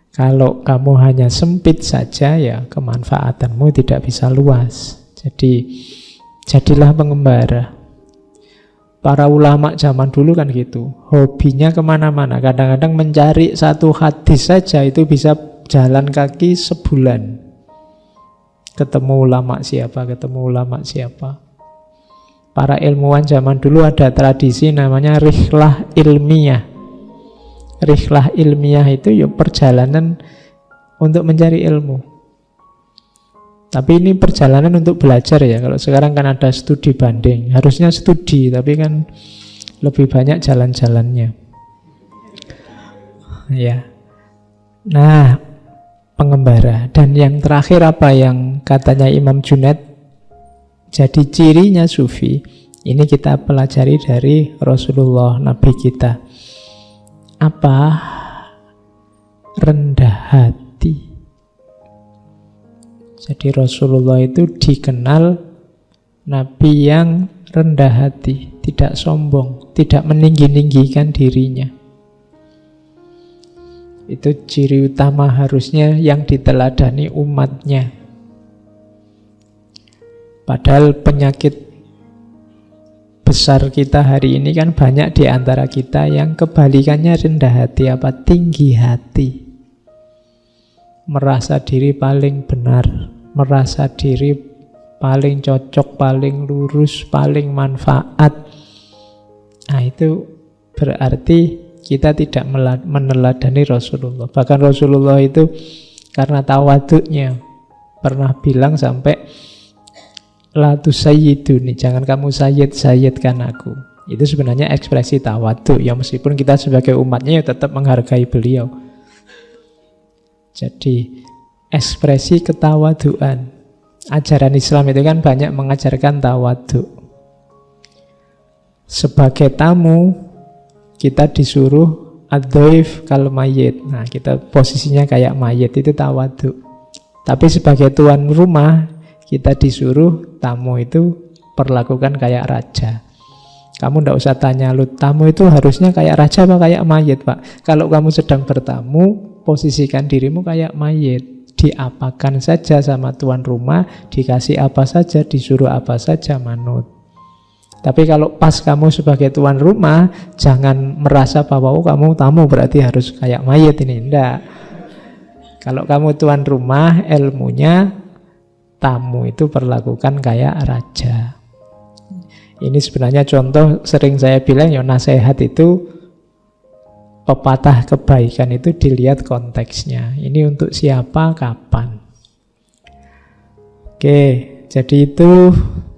Kalau kamu hanya sempit saja, ya kemanfaatanmu tidak bisa luas. Jadi, jadilah pengembara. Para ulama zaman dulu kan gitu, hobinya kemana-mana. Kadang-kadang mencari satu hadis saja itu bisa jalan kaki sebulan. Ketemu ulama siapa, ketemu ulama siapa. Para ilmuwan zaman dulu ada tradisi namanya rihlah ilmiah. Rihlah ilmiah itu ya perjalanan untuk mencari ilmu. Tapi ini perjalanan untuk belajar ya. Kalau sekarang kan ada studi banding. Harusnya studi, tapi kan lebih banyak jalan-jalannya. Ya. Nah, pengembara. Dan yang terakhir apa yang katanya Imam Junaid jadi cirinya sufi, ini kita pelajari dari Rasulullah, Nabi kita. Apa? Rendah hati. Jadi Rasulullah itu dikenal Nabi yang rendah hati, tidak sombong, tidak meninggi-ninggikan dirinya. Itu ciri utama harusnya yang diteladani umatnya. Padahal penyakit besar kita hari ini kan banyak di antara kita yang kebalikannya rendah hati, apa? Tinggi hati. Merasa diri paling benar, merasa diri paling cocok, paling lurus, paling manfaat. Nah, itu berarti kita tidak meneladani Rasulullah. Bahkan Rasulullah itu karena tawaduknya pernah bilang sampai la tusayyiduni, jangan kamu sayyidkan aku. Itu sebenarnya ekspresi tawaduk ya, meskipun kita sebagai umatnya ya tetap menghargai beliau. Jadi ekspresi ketawaduan. Ajaran Islam itu kan banyak mengajarkan tawaduk. Sebagai tamu kita disuruh ad-dhaif kal mayyit. Nah, kita posisinya kayak mayit, itu tawaduk. Tapi sebagai tuan rumah kita disuruh tamu itu perlakukan kayak raja. Kamu ndak usah tanya, lu tamu itu harusnya kayak raja apa kayak mayit, Pak? Kalau kamu sedang bertamu, posisikan dirimu kayak mayit. Diapakan saja sama tuan rumah, dikasih apa saja, disuruh apa saja, manut. Tapi kalau pas kamu sebagai tuan rumah, jangan merasa bahwa kamu tamu berarti harus kayak mayit ini. Enggak. Kalau kamu tuan rumah, ilmunya tamu itu perlakukan kayak raja. Ini sebenarnya contoh sering saya bilang ya, nasihat itu, pepatah kebaikan itu dilihat konteksnya. Ini untuk siapa, kapan. Oke, jadi itu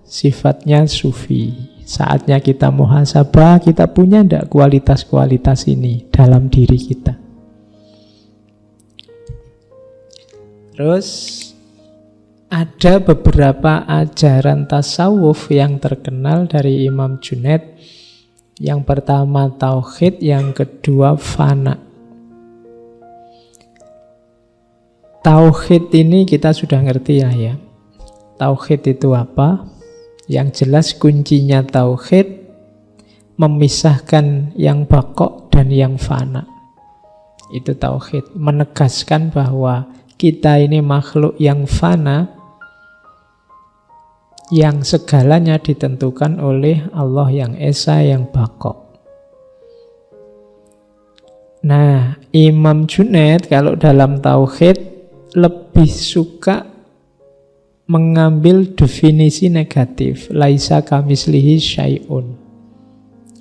sifatnya sufi. Saatnya kita muhasabah, kita punya enggak kualitas-kualitas ini dalam diri kita. Terus ada beberapa ajaran tasawuf yang terkenal dari Imam Junaid. Yang pertama tauhid, yang kedua fana. Tauhid ini kita sudah ngerti ya. Tauhid itu apa? Yang jelas kuncinya tauhid memisahkan yang bakok dan yang fana. Itu tauhid, menegaskan bahwa kita ini makhluk yang fana, yang segalanya ditentukan oleh Allah yang esa, yang bakok. Nah, Imam Junaid kalau dalam tauhid lebih suka mengambil definisi negatif. Laisa kamislihi syai'un.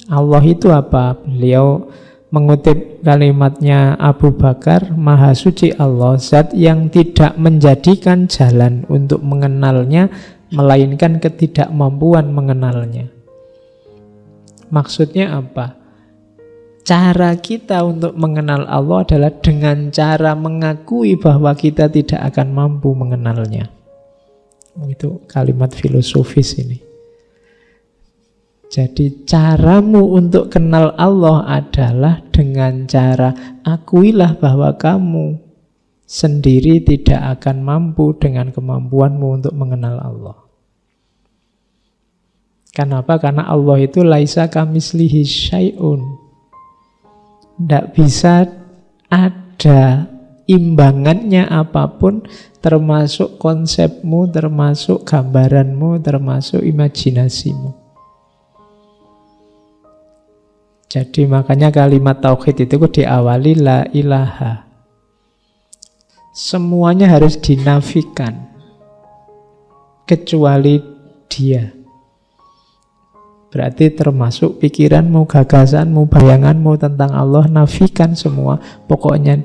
Allah itu apa? Beliau mengutip kalimatnya Abu Bakar, Maha Suci Allah, zat yang tidak menjadikan jalan untuk mengenalnya, melainkan ketidakmampuan mengenalnya. Maksudnya apa? Cara kita untuk mengenal Allah adalah dengan cara mengakui bahwa kita tidak akan mampu mengenalnya. Itu kalimat filosofis ini. Jadi caramu untuk kenal Allah adalah dengan cara akuilah bahwa kamu sendiri tidak akan mampu dengan kemampuanmu untuk mengenal Allah. Kenapa? Karena Allah itu laisa kamislihi syai'un. Tidak bisa ada imbangannya apapun, termasuk konsepmu, termasuk gambaranmu, termasuk imajinasimu. Jadi makanya kalimat tauhid itu diawali la ilaha. Semuanya harus dinafikan kecuali Dia. Berarti termasuk pikiranmu, gagasanmu, bayanganmu tentang Allah, nafikan semua. Pokoknya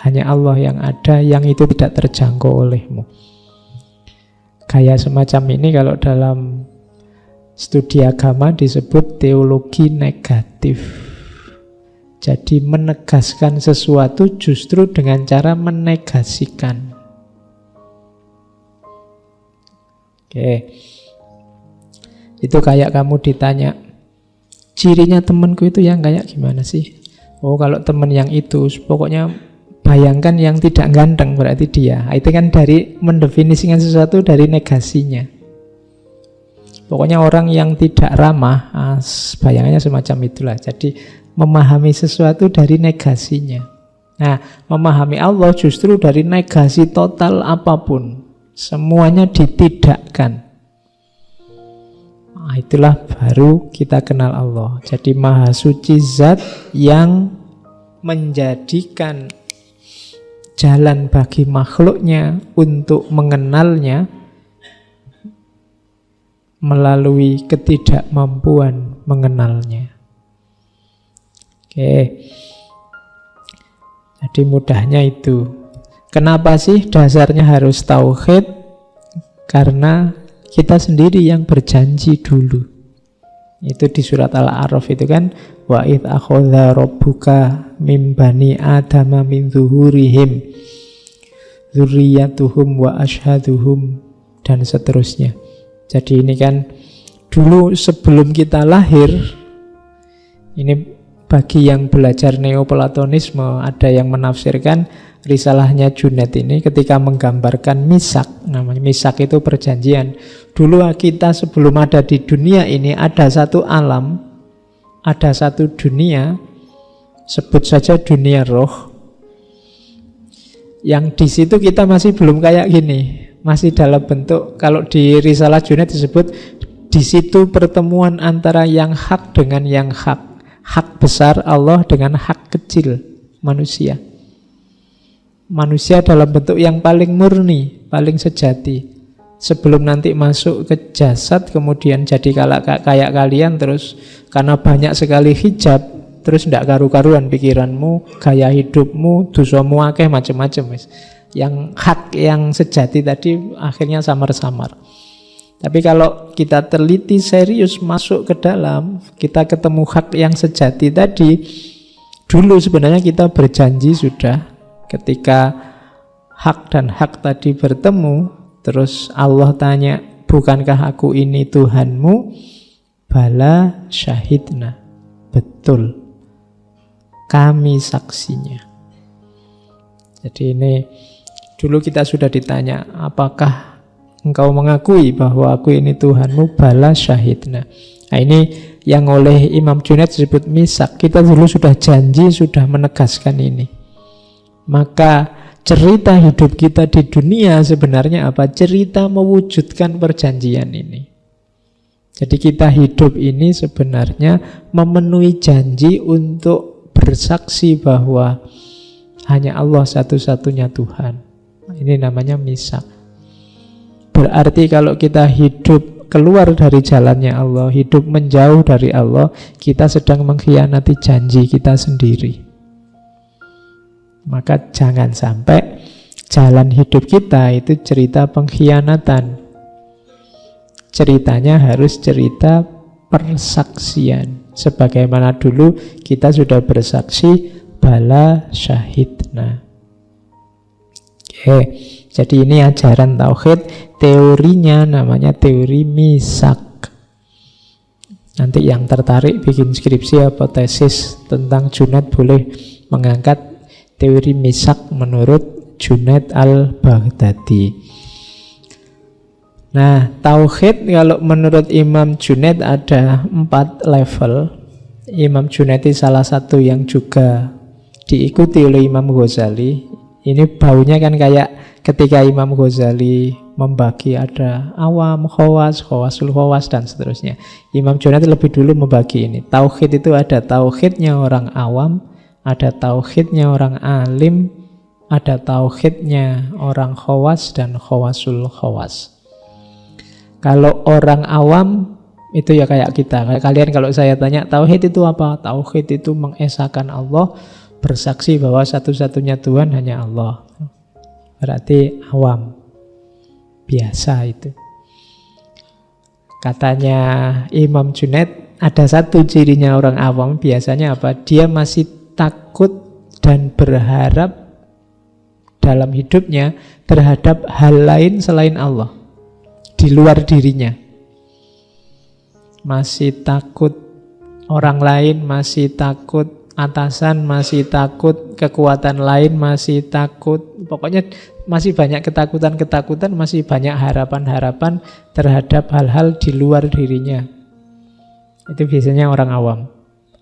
hanya Allah yang ada, yang itu tidak terjangkau olehmu. Kayak semacam ini kalau dalam studi agama disebut teologi negatif. Jadi menegaskan sesuatu justru dengan cara menegasikan. Oke. Itu kayak kamu ditanya, cirinya temanku itu yang kayak gimana sih? Oh, kalau teman yang itu, pokoknya bayangkan yang tidak ganteng berarti dia. Itu kan dari mendefinisikan sesuatu dari negasinya. Pokoknya orang yang tidak ramah, bayangannya semacam itulah. Jadi memahami sesuatu dari negasinya. Nah, memahami Allah justru dari negasi total apapun. Semuanya ditidakkan. Nah, itulah baru kita kenal Allah. Jadi Maha Suci zat yang menjadikan jalan bagi makhluknya untuk mengenalnya melalui ketidakmampuan mengenalnya. Oke. Jadi mudahnya itu. Kenapa sih dasarnya harus tauhid? Karena kita sendiri yang berjanji dulu. Itu di surat Al-A'raf itu kan, wa idz akhadha rabbuka mim bani adama min zuhurihim dzurriyyatuhum wa ashhaduhum dan seterusnya. Jadi ini kan dulu sebelum kita lahir, ini bagi yang belajar neoplatonisme ada yang menafsirkan risalahnya Junaid ini ketika menggambarkan misak, namanya misak itu perjanjian. Dulu kita sebelum ada di dunia ini ada satu alam, ada satu dunia, sebut saja dunia roh, yang di situ kita masih belum kayak gini, masih dalam bentuk, kalau di risalah Junaid disebut di situ pertemuan antara yang hak dengan yang hak besar Allah dengan hak kecil manusia. Manusia dalam bentuk yang paling murni, paling sejati. Sebelum nanti masuk ke jasad, kemudian jadi kayak kalian, terus karena banyak sekali hijab, terus tidak karu-karuan pikiranmu, gaya hidupmu, dosamu akeh macam-macam. Yang hak, yang sejati tadi akhirnya samar-samar. Tapi kalau kita teliti serius masuk ke dalam, kita ketemu hak yang sejati tadi. Dulu sebenarnya kita berjanji sudah, ketika hak dan hak tadi bertemu, terus Allah tanya, bukankah aku ini Tuhanmu? Bala syahidna. Betul, kami saksinya. Jadi ini dulu kita sudah ditanya, apakah engkau mengakui bahwa aku ini Tuhanmu? Bala syahidna. Nah ini yang oleh Imam Junaid disebut misak. Kita dulu sudah janji, sudah menegaskan ini. Maka cerita hidup kita di dunia sebenarnya apa? Cerita mewujudkan perjanjian ini. Jadi kita hidup ini sebenarnya memenuhi janji untuk bersaksi bahwa hanya Allah satu-satunya Tuhan. Ini namanya misak. Berarti kalau kita hidup keluar dari jalannya Allah, hidup menjauh dari Allah, kita sedang mengkhianati janji kita sendiri. Maka jangan sampai jalan hidup kita itu cerita pengkhianatan. Ceritanya harus cerita persaksian. Sebagaimana dulu kita sudah bersaksi bala syahidna. Oke, jadi ini ajaran tauhid. Teorinya namanya teori misak. Nanti yang tertarik bikin skripsi atau tesis tentang Junaid boleh mengangkat teori misak menurut Junaid al-Baghdadi. Nah, tauhid kalau menurut Imam Junaid ada 4 level. Imam Junaid salah satu yang juga diikuti oleh Imam Ghazali. Ini baunya kan kayak ketika Imam Ghazali membagi ada awam, khawas, khawasul khawas, dan seterusnya. Imam Junaid lebih dulu membagi ini. Tauhid itu ada tauhidnya orang awam, ada tauhidnya orang alim, ada tauhidnya orang khawas dan khawasul khawas. Kalau orang awam itu ya kayak kita. Kayak kalian kalau saya tanya tauhid itu apa? Tauhid itu mengesahkan Allah, bersaksi bahwa satu-satunya Tuhan hanya Allah. Berarti awam. Biasa itu. Katanya Imam Junaid, ada satu cirinya orang awam biasanya apa? Dia masih takut dan berharap dalam hidupnya terhadap hal lain selain Allah. Di luar dirinya. Masih takut orang lain, masih takut atasan, masih takut kekuatan lain, masih takut, pokoknya masih banyak ketakutan-ketakutan, masih banyak harapan-harapan terhadap hal-hal di luar dirinya. Itu biasanya orang awam.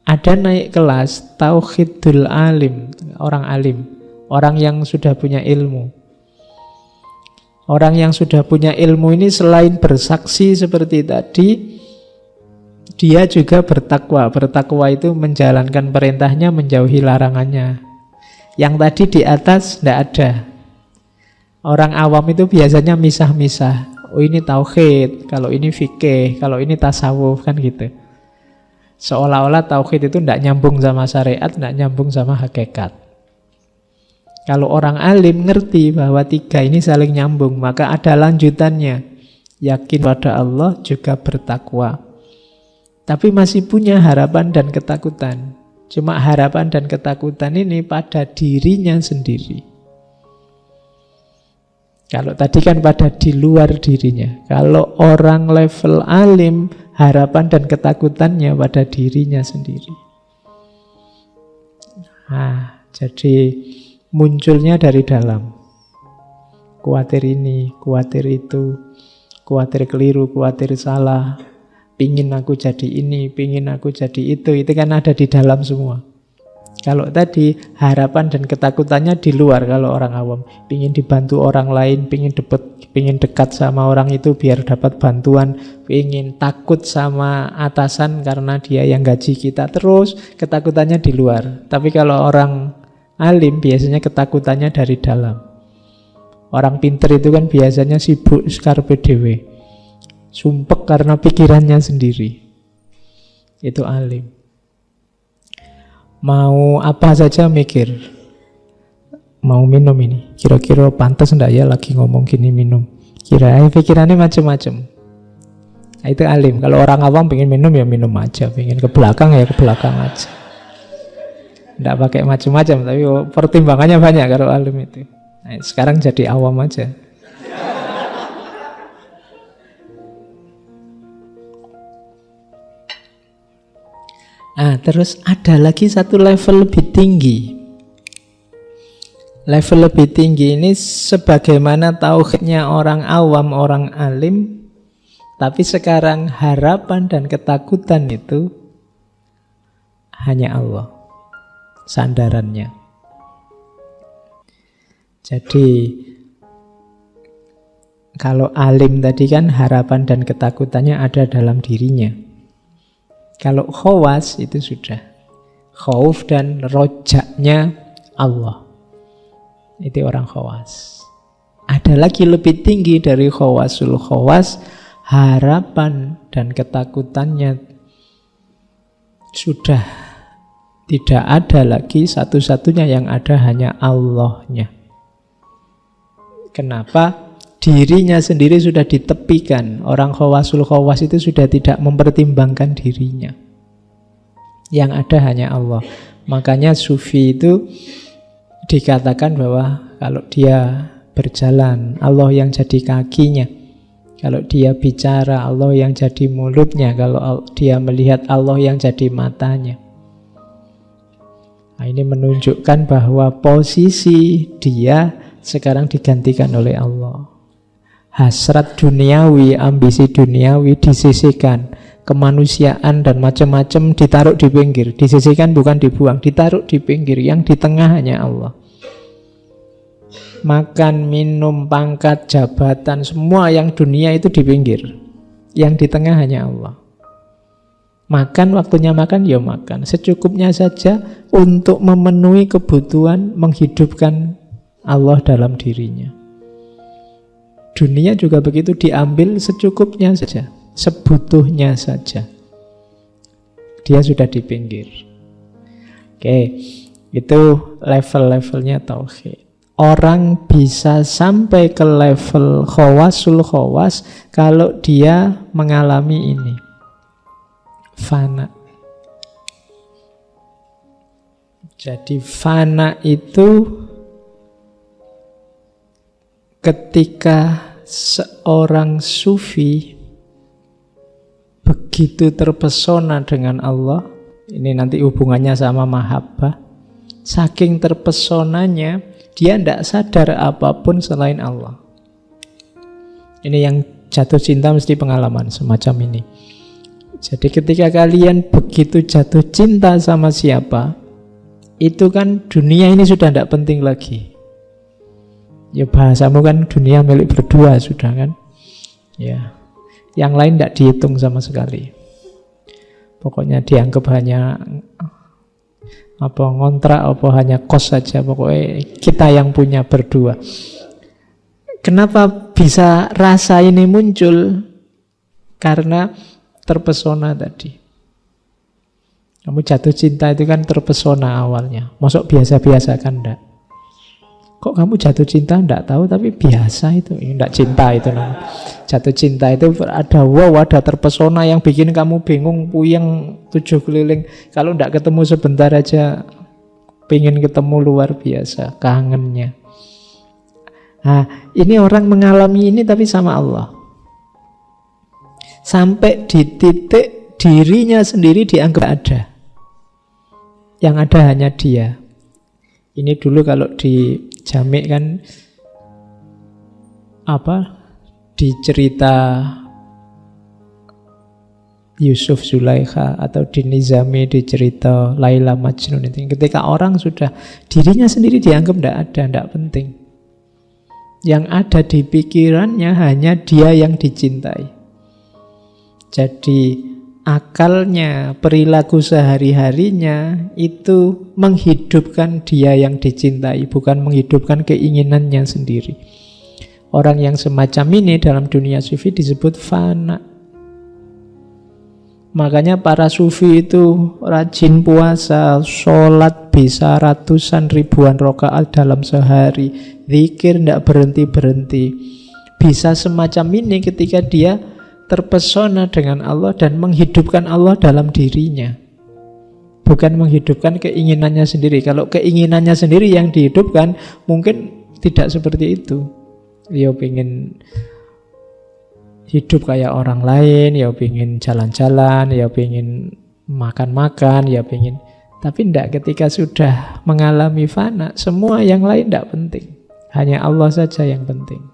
Ada naik kelas tauhidul alim, orang alim, orang yang sudah punya ilmu. Orang yang sudah punya ilmu ini selain bersaksi seperti tadi, dia juga bertakwa. Bertakwa itu menjalankan perintahnya, menjauhi larangannya. Yang tadi di atas tidak ada. Orang awam itu biasanya misah-misah. Oh ini tauhid, kalau ini fikih, kalau ini tasawuf, kan gitu. Seolah-olah tauhid itu tidak nyambung sama syariat, tidak nyambung sama hakikat. Kalau orang alim ngerti bahwa 3 ini saling nyambung, maka ada lanjutannya. Yakin pada Allah juga bertakwa. Tapi masih punya harapan dan ketakutan. Cuma harapan dan ketakutan ini pada dirinya sendiri. Kalau tadi kan pada di luar dirinya. Kalau orang level alim, harapan dan ketakutannya pada dirinya sendiri. Nah, jadi munculnya dari dalam. Kuatir ini, kuatir itu, kuatir keliru, kuatir salah, pingin aku jadi ini, pingin aku jadi itu kan ada di dalam semua. Kalau tadi harapan dan ketakutannya di luar. Kalau orang awam pingin dibantu orang lain, pingin dekat sama orang itu biar dapat bantuan, pingin takut sama atasan karena dia yang gaji kita, terus ketakutannya di luar. Tapi kalau orang alim biasanya ketakutannya dari dalam. Orang pinter itu kan biasanya sibuk skarpe dewe, sumpek karena pikirannya sendiri. Itu alim. Mau apa saja mikir. Mau minum ini, kira-kira pantas enggak ya lagi ngomong gini minum. Pikirannya macam-macam. Nah, itu alim. Kalau orang awam pengen minum ya minum aja, pengen ke belakang ya ke belakang aja. Tidak pakai macam-macam, tapi pertimbangannya banyak kalau alim itu. Nah, sekarang jadi awam aja. Nah, terus ada lagi satu level lebih tinggi. Level lebih tinggi ini sebagaimana tauhidnya orang awam, orang alim, tapi sekarang harapan dan ketakutan itu hanya Allah. Sandarannya. Jadi kalau alim tadi kan harapan dan ketakutannya ada dalam dirinya. Kalau khawas itu sudah. Khauf dan rojaknya Allah. Itu orang khawas. Ada lagi lebih tinggi dari khawasul khawas, harapan dan ketakutannya sudah tidak ada lagi, satu-satunya yang ada hanya Allahnya. Kenapa? Dirinya sendiri sudah ditepikan. Orang khawasul khawas itu sudah tidak mempertimbangkan dirinya. Yang ada hanya Allah. Makanya sufi itu dikatakan bahwa kalau dia berjalan, Allah yang jadi kakinya. Kalau dia bicara, Allah yang jadi mulutnya. Kalau dia melihat, Allah yang jadi matanya. Nah, ini menunjukkan bahwa posisi dia sekarang digantikan oleh Allah. Hasrat duniawi, ambisi duniawi disisihkan. Kemanusiaan dan macam-macam ditaruh di pinggir. Disisihkan bukan dibuang, ditaruh di pinggir. Yang di tengah hanya Allah. Makan, minum, pangkat, jabatan, semua yang dunia itu di pinggir. Yang di tengah hanya Allah. Makan, waktunya makan, ya makan. Secukupnya saja untuk memenuhi kebutuhan menghidupkan Allah dalam dirinya. Dunia juga begitu, diambil secukupnya saja, sebutuhnya saja. Dia sudah di pinggir. Oke, itu level-levelnya tauhid. Orang bisa sampai ke level khawasul khawas kalau dia mengalami ini, fana. Jadi fana itu ketika seorang sufi begitu terpesona dengan Allah, ini nanti hubungannya sama mahabbah, saking terpesonanya dia tidak sadar apapun selain Allah. Ini yang jatuh cinta mesti pengalaman semacam ini. Jadi ketika kalian begitu jatuh cinta sama siapa, itu kan dunia ini sudah tidak penting lagi. Ya bahasamu kan dunia milik berdua sudah kan. Ya, yang lain tidak dihitung sama sekali. Pokoknya dianggap hanya ngontrak, hanya kos saja. Pokoknya kita yang punya berdua. Kenapa bisa rasa ini muncul? Karena terpesona tadi. Kamu jatuh cinta itu kan terpesona awalnya. Masuk biasa-biasa kan enggak? Kok kamu jatuh cinta? Enggak tahu, tapi biasa itu. Enggak cinta itu namanya. Jatuh cinta itu ada wow, ada terpesona yang bikin kamu bingung, puyeng, tujuh keliling. Kalau enggak ketemu sebentar aja, pengen ketemu luar biasa, kangennya. Nah, ini orang mengalami ini tapi sama Allah. Sampai di titik dirinya sendiri dianggap ada. Yang ada hanya dia. Ini dulu kalau di Jamik kan di cerita Yusuf Zulaikha atau di Nizami di cerita Laila Majnun itu, ketika orang sudah dirinya sendiri dianggap tidak ada, tidak penting. Yang ada di pikirannya hanya dia yang dicintai. Jadi akalnya, perilaku sehari-harinya itu menghidupkan dia yang dicintai, bukan menghidupkan keinginannya sendiri. Orang yang semacam ini dalam dunia sufi disebut fana. Makanya para sufi itu rajin puasa, sholat bisa ratusan ribuan rakaat dalam sehari, zikir tidak berhenti-berhenti. Bisa semacam ini ketika dia terpesona dengan Allah dan menghidupkan Allah dalam dirinya, bukan menghidupkan keinginannya sendiri. Kalau keinginannya sendiri yang dihidupkan, mungkin tidak seperti itu. Dia pengen hidup kayak orang lain, ya pengen jalan-jalan, ya pengen makan-makan, ya pengen. Tapi tidak, ketika sudah mengalami fana, semua yang lain tidak penting. Hanya Allah saja yang penting.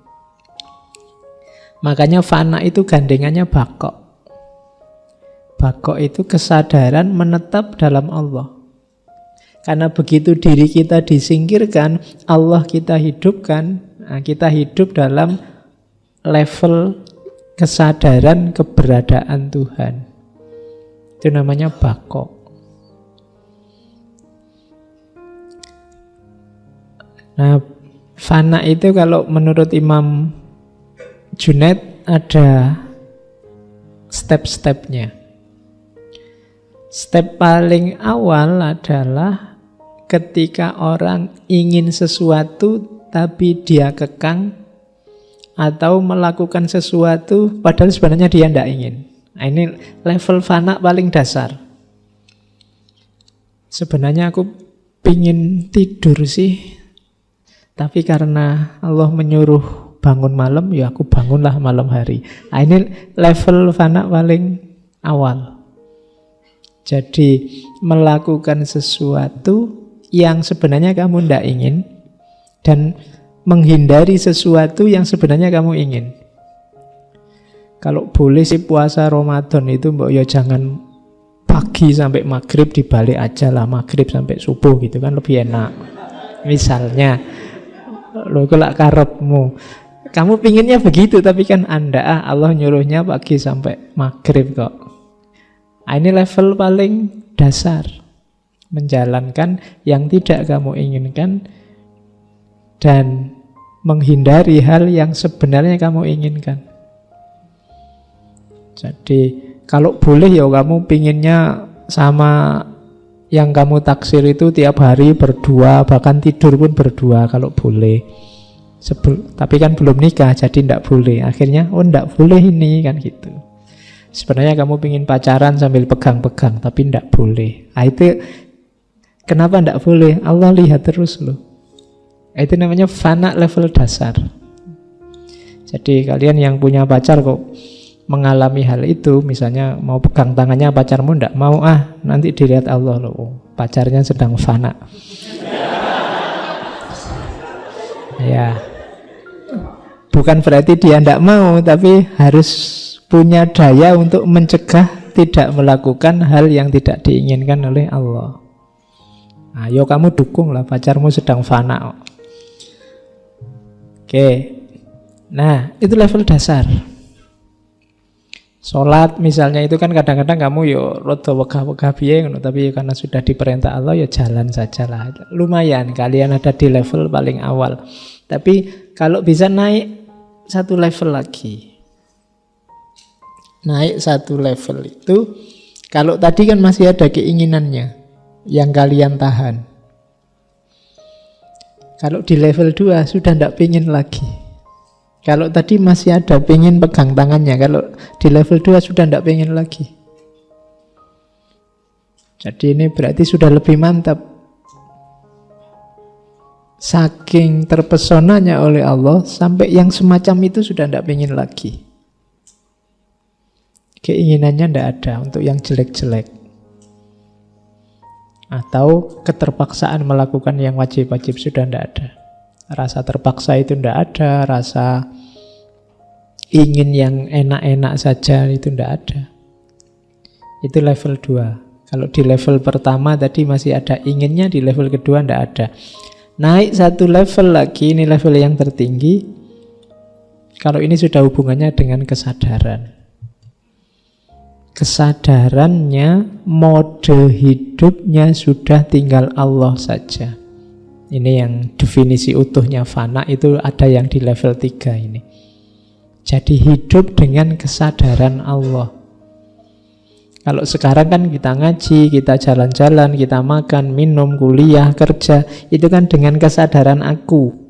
Makanya fana itu gandengannya bakok. Bakok itu kesadaran menetap dalam Allah. Karena begitu diri kita disingkirkan, Allah kita hidupkan. Nah, kita hidup dalam level kesadaran keberadaan Tuhan. Itu namanya bakok. Nah, fana itu kalau menurut Imam Junaid ada step-stepnya. Step paling awal adalah ketika orang ingin sesuatu tapi dia kekang, atau melakukan sesuatu padahal sebenarnya dia tidak ingin. Nah, ini level fana paling dasar. Sebenarnya aku pingin tidur sih, tapi karena Allah menyuruh bangun malam, ya aku bangunlah malam hari. Nah, ini level fana paling awal. Jadi melakukan sesuatu yang sebenarnya kamu tidak ingin, dan menghindari sesuatu yang sebenarnya kamu ingin. Kalau boleh sih puasa Ramadan itu mbok ya jangan pagi sampai maghrib, dibalik aja lah maghrib sampai subuh gitu kan lebih enak. Misalnya, lo kelak karepmu, kamu pinginnya begitu tapi kan Anda Allah nyuruhnya pagi sampai maghrib kok. Ini level paling dasar, menjalankan yang tidak kamu inginkan dan menghindari hal yang sebenarnya kamu inginkan. Jadi kalau boleh ya kamu pinginnya sama yang kamu taksir itu tiap hari berdua, bahkan tidur pun berdua kalau boleh. Tapi kan belum nikah jadi tidak boleh. Akhirnya tidak boleh ini kan gitu. Sebenarnya kamu pingin pacaran sambil pegang-pegang tapi tidak boleh. Itu kenapa tidak boleh? Allah lihat terus loh. Itu namanya fana level dasar. Jadi kalian yang punya pacar kok mengalami hal itu, misalnya mau pegang tangannya pacarmu ndak mau, nanti dilihat Allah loh, pacarnya sedang fana. Ya, bukan berarti dia ndak mau, tapi harus punya daya untuk mencegah tidak melakukan hal yang tidak diinginkan oleh Allah. Ayo kamu dukung lah, pacarmu sedang fana. Oke, nah itu level dasar. Sholat misalnya itu kan kadang-kadang kamu yo rada wegah-wegah piye ngono, tapi karena sudah diperintah Allah ya jalan sajalah. Lumayan kalian ada di level paling awal. Tapi kalau bisa naik satu level lagi. Naik satu level itu, kalau tadi kan masih ada keinginannya yang kalian tahan. Kalau di level 2 sudah tidak pengen lagi. Kalau tadi masih ada pengen pegang tangannya, kalau di level 2 sudah tidak pengen lagi. Jadi ini berarti sudah lebih mantap. Saking terpesonanya oleh Allah, sampai yang semacam itu sudah tidak pengen lagi. Keinginannya tidak ada untuk yang jelek-jelek. Atau keterpaksaan melakukan yang wajib-wajib sudah tidak ada. Rasa terpaksa itu tidak ada. Rasa ingin yang enak-enak saja itu tidak ada. Itu level 2. Kalau di level pertama tadi masih ada inginnya, di level kedua tidak ada. Naik satu level lagi, ini level yang tertinggi. Kalau ini sudah hubungannya dengan kesadaran. Kesadarannya, mode hidupnya sudah tinggal Allah saja. Ini yang definisi utuhnya fana, itu ada yang di level 3 ini. Jadi hidup dengan kesadaran Allah. Kalau sekarang kan kita ngaji, kita jalan-jalan, kita makan, minum, kuliah, kerja, itu kan dengan kesadaran aku.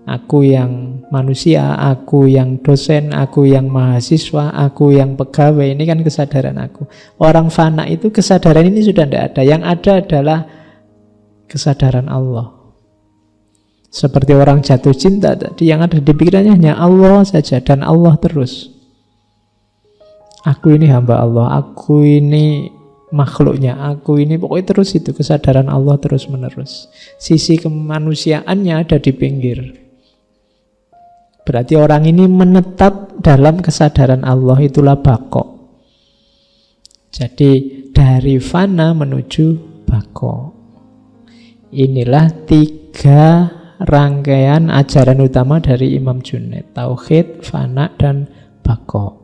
Aku yang manusia, aku yang dosen, aku yang mahasiswa, aku yang pegawai, ini kan kesadaran aku. Orang fana itu kesadaran ini sudah tidak ada. Yang ada adalah kesadaran Allah. Seperti orang jatuh cinta tadi, yang ada di pikirannya hanya Allah saja dan Allah terus. Aku ini hamba Allah, aku ini makhluknya, aku ini pokoknya terus itu kesadaran Allah terus menerus. Sisi kemanusiaannya ada di pinggir. Berarti orang ini menetap dalam kesadaran Allah, itulah bako. Jadi dari fana menuju bako. Inilah 3 rangkaian ajaran utama dari Imam Junaid. Tauhid, fana, dan bako.